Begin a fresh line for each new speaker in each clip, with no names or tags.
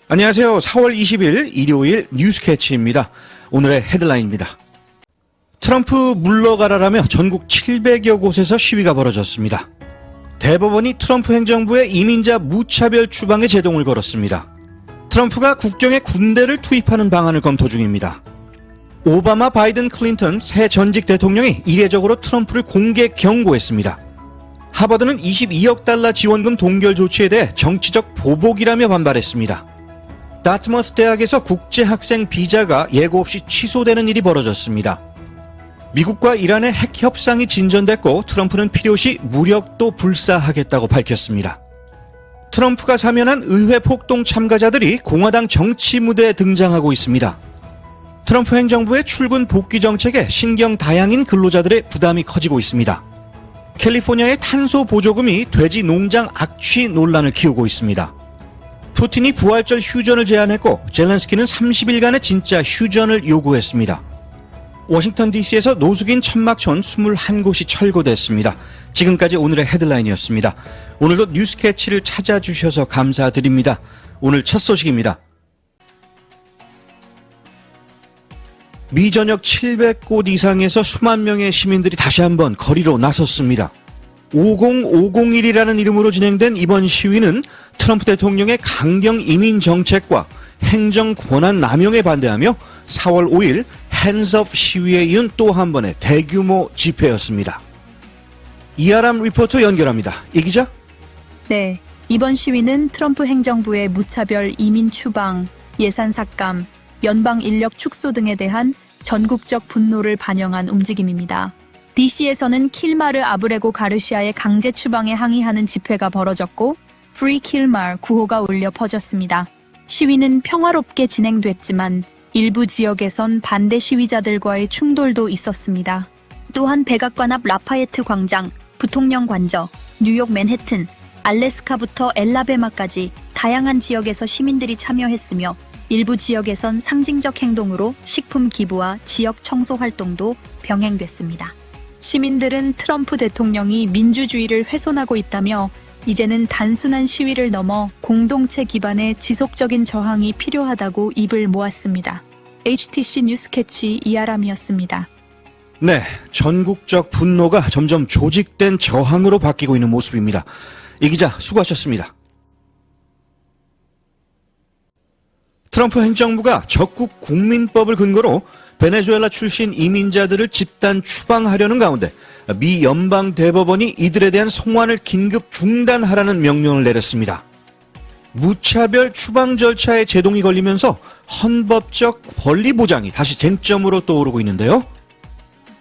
안녕하세요. 4월 20일 일요일 뉴스캐치입니다. 오늘의 헤드라인입니다. 트럼프 물러가라라며 전국 700여 곳에서 시위가 벌어졌습니다. 대법원이 트럼프 행정부의 이민자 무차별 추방에 제동을 걸었습니다. 트럼프가 국경에 군대를 투입하는 방안을 검토 중입니다. 오바마, 바이든, 클린턴 새 전직 대통령이 이례적으로 트럼프를 공개 경고했습니다. 하버드는 22억 달러 지원금 동결 조치에 대해 정치적 보복이라며 반발했습니다. 다트머스 대학에서 국제학생 비자가 예고 없이 취소되는 일이 벌어졌습니다. 미국과 이란의 핵 협상이 진전됐고 트럼프는 필요시 무력도 불사하겠다고 밝혔습니다. 트럼프가 사면한 의회 폭동 참가자들이 공화당 정치 무대에 등장하고 있습니다. 트럼프 행정부의 출근 복귀 정책에 신경 다양인 근로자들의 부담이 커지고 있습니다. 캘리포니아의 탄소 보조금이 돼지 농장 악취 논란을 키우고 있습니다. 푸틴이 부활절 휴전을 제안했고 젤렌스키는 30일간의 진짜 휴전을 요구했습니다. 워싱턴 DC에서 노숙인 천막촌 21곳이 철거됐습니다. 지금까지 오늘의 헤드라인이었습니다. 오늘도 뉴스캐치를 찾아주셔서 감사드립니다. 오늘 첫 소식입니다. 미 전역 700곳 이상에서 수만 명의 시민들이 다시 한번 거리로 나섰습니다. 50501이라는 이름으로 진행된 이번 시위는 트럼프 대통령의 강경 이민 정책과 행정 권한 남용에 반대하며 4월 5일 핸즈업 시위에 이은 또 한 번의 대규모 집회였습니다. 이아람 리포터 연결합니다. 이 기자?
네, 이번 시위는 트럼프 행정부의 무차별 이민 추방, 예산 삭감, 연방 인력 축소 등에 대한 전국적 분노를 반영한 움직임입니다. DC에서는 킬마르 아브레고 가르시아의 강제 추방에 항의하는 집회가 벌어졌고 Free Kilmar 구호가 울려 퍼졌습니다. 시위는 평화롭게 진행됐지만 일부 지역에선 반대 시위자들과의 충돌도 있었습니다. 또한 백악관 앞 라파예트 광장, 부통령 관저, 뉴욕 맨해튼, 알래스카부터 엘라베마까지 다양한 지역에서 시민들이 참여했으며 일부 지역에선 상징적 행동으로 식품 기부와 지역 청소 활동도 병행됐습니다. 시민들은 트럼프 대통령이 민주주의를 훼손하고 있다며 이제는 단순한 시위를 넘어 공동체 기반의 지속적인 저항이 필요하다고 입을 모았습니다. HTC 뉴스캐치 이아람이었습니다.
네, 전국적 분노가 점점 조직된 저항으로 바뀌고 있는 모습입니다. 이 기자 수고하셨습니다. 트럼프 행정부가 적국 국민법을 근거로 베네수엘라 출신 이민자들을 집단 추방하려는 가운데 미 연방 대법원이 이들에 대한 송환을 긴급 중단하라는 명령을 내렸습니다. 무차별 추방 절차에 제동이 걸리면서 헌법적 권리 보장이 다시 쟁점으로 떠오르고 있는데요.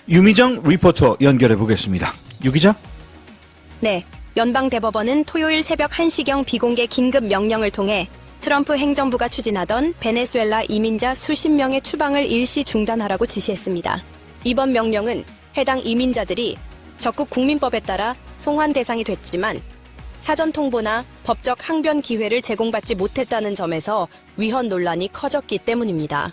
유미정 리포터 연결해 보겠습니다. 유 기자?
네, 연방 대법원은 토요일 새벽 1시경 비공개 긴급 명령을 통해 트럼프 행정부가 추진하던 베네수엘라 이민자 수십 명의 추방을 일시 중단하라고 지시했습니다. 이번 명령은 해당 이민자들이 적국 국민법에 따라 송환 대상이 됐지만 사전 통보나 법적 항변 기회를 제공받지 못했다는 점에서 위헌 논란이 커졌기 때문입니다.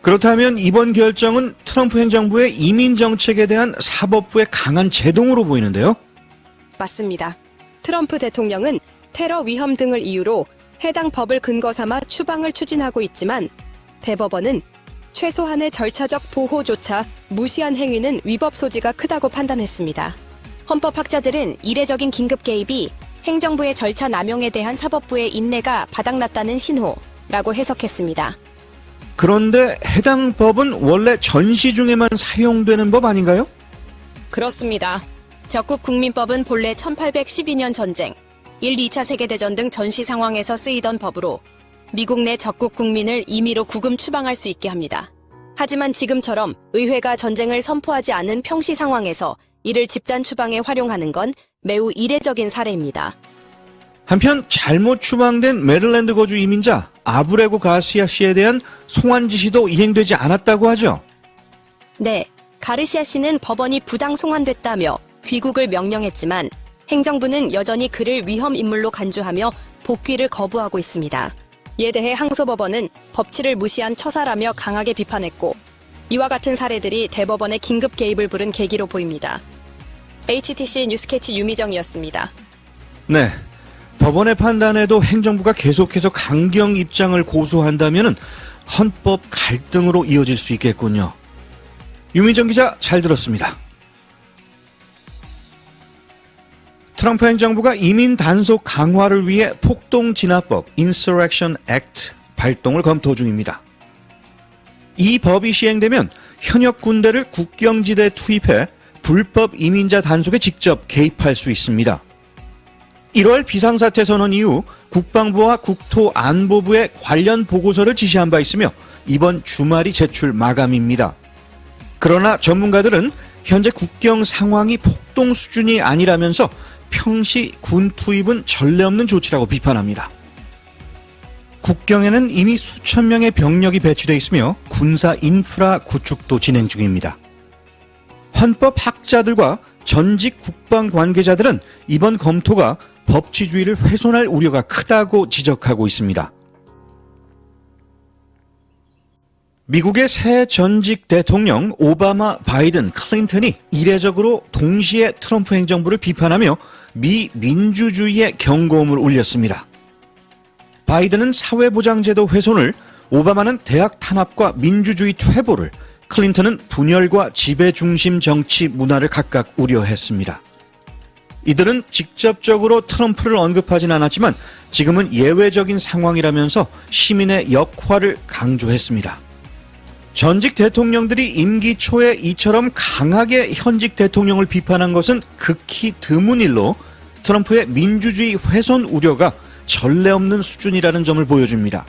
그렇다면 이번 결정은 트럼프 행정부의 이민 정책에 대한 사법부의 강한 제동으로 보이는데요.
맞습니다. 트럼프 대통령은 테러 위험 등을 이유로 해당 법을 근거 삼아 추방을 추진하고 있지만 대법원은 최소한의 절차적 보호조차 무시한 행위는 위법 소지가 크다고 판단했습니다. 헌법학자들은 이례적인 긴급 개입이 행정부의 절차 남용에 대한 사법부의 인내가 바닥났다는 신호라고 해석했습니다.
그런데 해당 법은 원래 전시 중에만 사용되는 법 아닌가요?
그렇습니다. 적국 국민법은 본래 1812년 전쟁, 1, 2차 세계대전 등 전시 상황에서 쓰이던 법으로 미국 내 적국 국민을 임의로 구금 추방할 수 있게 합니다. 하지만 지금처럼 의회가 전쟁을 선포하지 않은 평시 상황에서 이를 집단 추방에 활용하는 건 매우 이례적인 사례입니다.
한편 잘못 추방된 메릴랜드 거주 이민자 아브레고 가시아 씨에 대한 송환 지시도 이행되지 않았다고 하죠?
네, 가르시아 씨는 법원이 부당 송환됐다며 귀국을 명령했지만 행정부는 여전히 그를 위험 인물로 간주하며 복귀를 거부하고 있습니다. 이에 대해 항소법원은 법치를 무시한 처사라며 강하게 비판했고 이와 같은 사례들이 대법원의 긴급 개입을 부른 계기로 보입니다. HTC 뉴스캐치 유미정이었습니다.
네, 법원의 판단에도 행정부가 계속해서 강경 입장을 고수한다면 헌법 갈등으로 이어질 수 있겠군요. 유민정 기자 잘 들었습니다. 트럼프 행정부가 이민 단속 강화를 위해 폭동진압법 Insurrection Act 발동을 검토 중입니다. 이 법이 시행되면 현역 군대를 국경지대에 투입해 불법 이민자 단속에 직접 개입할 수 있습니다. 1월 비상사태 선언 이후 국방부와 국토안보부에 관련 보고서를 지시한 바 있으며 이번 주말이 제출 마감입니다. 그러나 전문가들은 현재 국경 상황이 폭동 수준이 아니라면서 평시 군 투입은 전례 없는 조치라고 비판합니다. 국경에는 이미 수천 명의 병력이 배치되어 있으며 군사 인프라 구축도 진행 중입니다. 헌법학자들과 전직 국방 관계자들은 이번 검토가 법치주의를 훼손할 우려가 크다고 지적하고 있습니다. 미국의 새 전직 대통령 오바마, 바이든, 클린턴이 이례적으로 동시에 트럼프 행정부를 비판하며 미 민주주의에 경고음을 울렸습니다. 바이든은 사회보장제도 훼손을, 오바마는 대학 탄압과 민주주의 퇴보를, 클린턴은 분열과 지배중심 정치 문화를 각각 우려했습니다. 이들은 직접적으로 트럼프를 언급하진 않았지만 지금은 예외적인 상황이라면서 시민의 역할을 강조했습니다. 전직 대통령들이 임기 초에 이처럼 강하게 현직 대통령을 비판한 것은 극히 드문 일로 트럼프의 민주주의 훼손 우려가 전례 없는 수준이라는 점을 보여줍니다.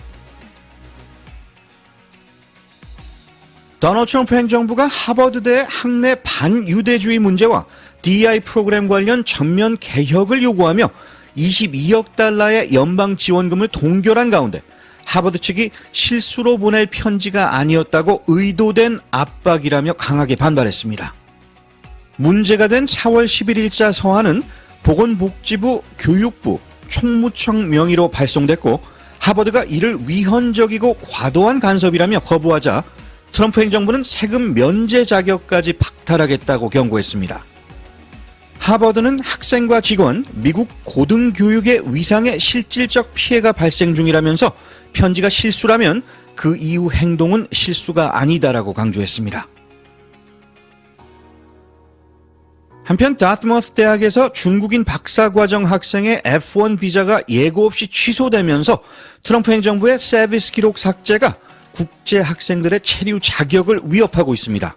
도널드 트럼프 행정부가 하버드대 학내 반유대주의 문제와 DEI 프로그램 관련 전면 개혁을 요구하며 22억 달러의 연방 지원금을 동결한 가운데 하버드 측이 실수로 보낼 편지가 아니었다고 의도된 압박이라며 강하게 반발했습니다. 문제가 된 4월 11일자 서한은 보건복지부, 교육부, 총무청 명의로 발송됐고 하버드가 이를 위헌적이고 과도한 간섭이라며 거부하자 트럼프 행정부는 세금 면제 자격까지 박탈하겠다고 경고했습니다. 하버드는 학생과 직원, 미국 고등교육의 위상에 실질적 피해가 발생 중이라면서 편지가 실수라면 그 이후 행동은 실수가 아니다라고 강조했습니다. 한편 다트머스 대학에서 중국인 박사과정 학생의 F1 비자가 예고 없이 취소되면서 트럼프 행정부의 서비스 기록 삭제가 국제 학생들의 체류 자격을 위협하고 있습니다.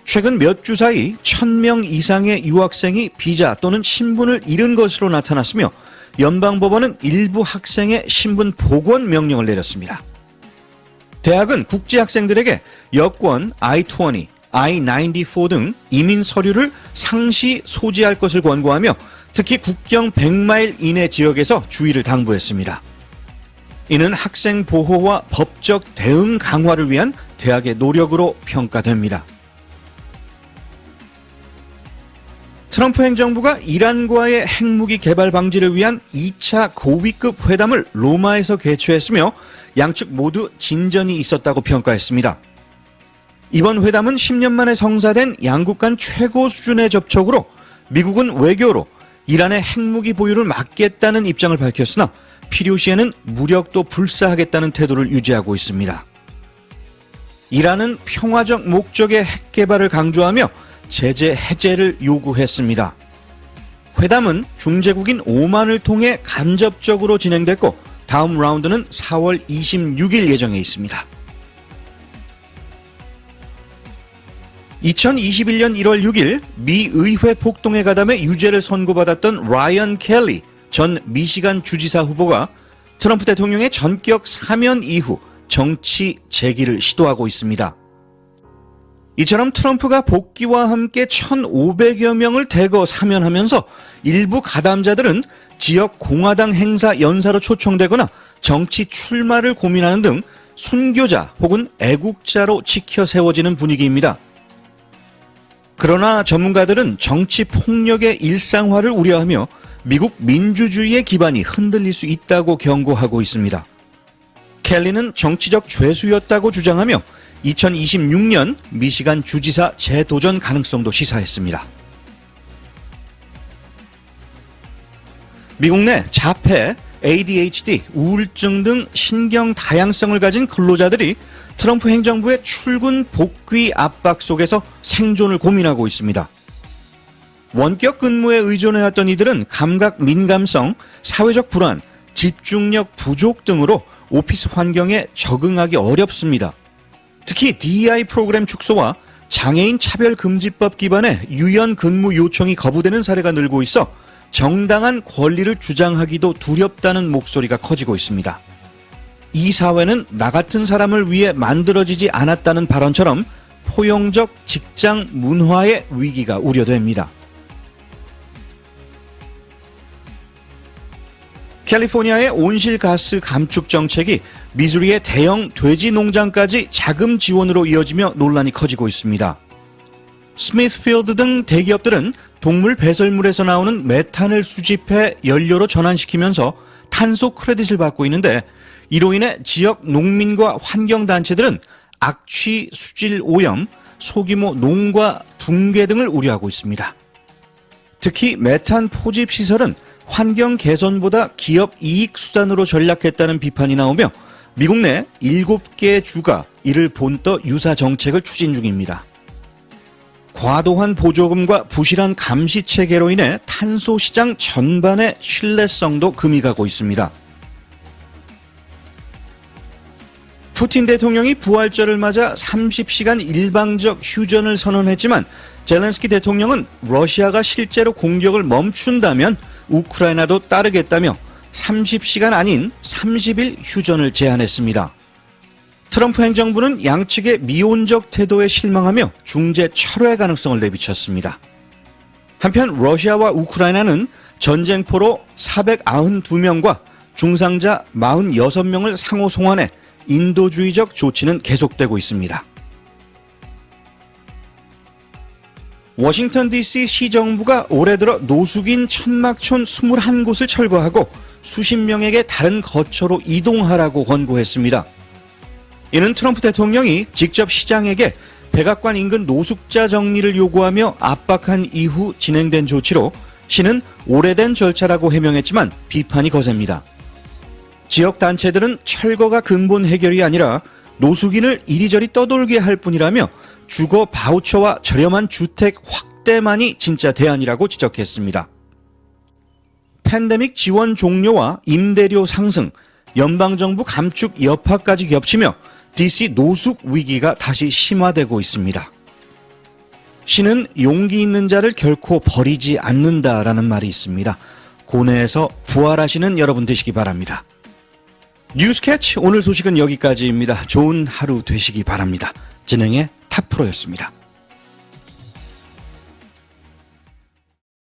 최근 몇 주 사이 1,000명 이상의 유학생이 비자 또는 신분을 잃은 것으로 나타났으며 연방법원은 일부 학생의 신분 복원 명령을 내렸습니다. 대학은 국제 학생들에게 여권, I-20, I-94 등 이민 서류를 상시 소지할 것을 권고하며 특히 국경 100마일 이내 지역에서 주의를 당부했습니다. 이는 학생 보호와 법적 대응 강화를 위한 대학의 노력으로 평가됩니다. 트럼프 행정부가 이란과의 핵무기 개발 방지를 위한 2차 고위급 회담을 로마에서 개최했으며 양측 모두 진전이 있었다고 평가했습니다. 이번 회담은 10년 만에 성사된 양국 간 최고 수준의 접촉으로 미국은 외교로 이란의 핵무기 보유를 막겠다는 입장을 밝혔으나 필요시에는 무력도 불사하겠다는 태도를 유지하고 있습니다. 이란은 평화적 목적의 핵 개발을 강조하며 제재 해제를 요구했습니다. 회담은 중재국인 오만을 통해 간접적으로 진행됐고 다음 라운드는 4월 26일 예정해 있습니다. 2021년 1월 6일 미 의회 폭동에 가담해 유죄를 선고받았던 라이언 켈리 전 미시간 주지사 후보가 트럼프 대통령의 전격 사면 이후 정치 재기를 시도하고 있습니다. 이처럼 트럼프가 복귀와 함께 1,500여 명을 대거 사면하면서 일부 가담자들은 지역 공화당 행사 연사로 초청되거나 정치 출마를 고민하는 등 순교자 혹은 애국자로 치켜 세워지는 분위기입니다. 그러나 전문가들은 정치 폭력의 일상화를 우려하며 미국 민주주의의 기반이 흔들릴 수 있다고 경고하고 있습니다. 켈리는 정치적 죄수였다고 주장하며 2026년 미시간 주지사 재도전 가능성도 시사했습니다. 미국 내 자폐, ADHD, 우울증 등 신경 다양성을 가진 근로자들이 트럼프 행정부의 출근 복귀 압박 속에서 생존을 고민하고 있습니다. 원격 근무에 의존해왔던 이들은 감각 민감성, 사회적 불안, 집중력 부족 등으로 오피스 환경에 적응하기 어렵습니다. 특히 DEI 프로그램 축소와 장애인 차별금지법 기반의 유연 근무 요청이 거부되는 사례가 늘고 있어 정당한 권리를 주장하기도 두렵다는 목소리가 커지고 있습니다. 이 사회는 나 같은 사람을 위해 만들어지지 않았다는 발언처럼 포용적 직장 문화의 위기가 우려됩니다. 캘리포니아의 온실가스 감축 정책이 미주리의 대형 돼지 농장까지 자금 지원으로 이어지며 논란이 커지고 있습니다. 스미스필드 등 대기업들은 동물 배설물에서 나오는 메탄을 수집해 연료로 전환시키면서 탄소 크레딧을 받고 있는데, 이로 인해 지역 농민과 환경단체들은 악취, 수질 오염, 소규모 농가 붕괴 등을 우려하고 있습니다. 특히 메탄 포집 시설은 환경 개선보다 기업 이익 수단으로 전락했다는 비판이 나오며 미국 내 7개의 주가 이를 본떠 유사 정책을 추진 중입니다. 과도한 보조금과 부실한 감시 체계로 인해 탄소 시장 전반의 신뢰성도 금이 가고 있습니다. 푸틴 대통령이 부활절을 맞아 30시간 일방적 휴전을 선언했지만 젤렌스키 대통령은 러시아가 실제로 공격을 멈춘다면 우크라이나도 따르겠다며 30시간 아닌 30일 휴전을 제안했습니다. 트럼프 행정부는 양측의 미온적 태도에 실망하며 중재 철회 가능성을 내비쳤습니다. 한편 러시아와 우크라이나는 전쟁포로 492명과 중상자 46명을 상호 송환해 인도주의적 조치는 계속되고 있습니다. 워싱턴 DC 시정부가 올해 들어 노숙인 천막촌 21곳을 철거하고 수십 명에게 다른 거처로 이동하라고 권고했습니다. 이는 트럼프 대통령이 직접 시장에게 백악관 인근 노숙자 정리를 요구하며 압박한 이후 진행된 조치로 시는 오래된 절차라고 해명했지만 비판이 거셉니다. 지역 단체들은 철거가 근본 해결이 아니라 노숙인을 이리저리 떠돌게 할 뿐이라며 주거 바우처와 저렴한 주택 확대만이 진짜 대안이라고 지적했습니다. 팬데믹 지원 종료와 임대료 상승, 연방정부 감축 여파까지 겹치며 DC 노숙 위기가 다시 심화되고 있습니다. 시는 용기 있는 자를 결코 버리지 않는다라는 말이 있습니다. 고뇌에서 부활하시는 여러분 되시기 바랍니다. 뉴스캐치 오늘 소식은 여기까지입니다. 좋은 하루 되시기 바랍니다. 진행의 탑프로였습니다.